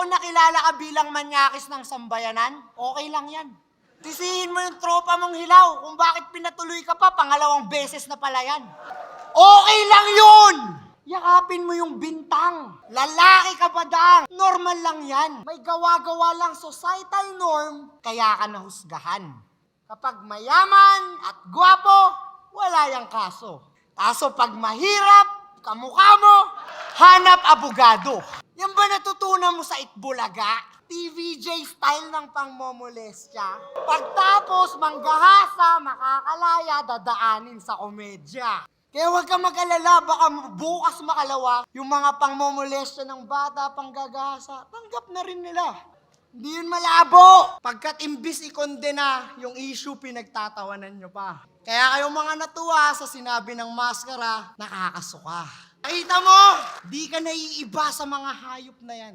kung nakilala ka bilang manyakis ng sambayanan, okay lang yan. Tisihin mo yung tropa mong hilaw kung bakit pinatuloy ka pa, pangalawang beses na pala yan. Okay lang yun! Yakapin mo yung bintang. Lalaki ka ba dang? Normal lang yan. May gawa-gawa lang societal norm, kaya ka nahusgahan. Kapag mayaman at gwapo, wala yang kaso. Kaso pag mahirap, kamukha mo, hanap abogado. Yan ba natutunan mo sa Itbulaga? TVJ style ng pangmomolestya. Pagtapos, manggahasa, makakalaya, dadaanin sa komedya. Kaya huwag ka mag-alala, baka bukas makalawa, yung mga pangmomolestya ng bata, panggagahasa, tanggap na rin nila. Hindi yun malabo. Pagkat imbis ikondena, yung issue pinagtatawanan nyo pa. Kaya kayong mga natuwa sa sinabi ng maskara, nakakasuka. Nakita mo, di ka naiiba sa mga hayop na yan.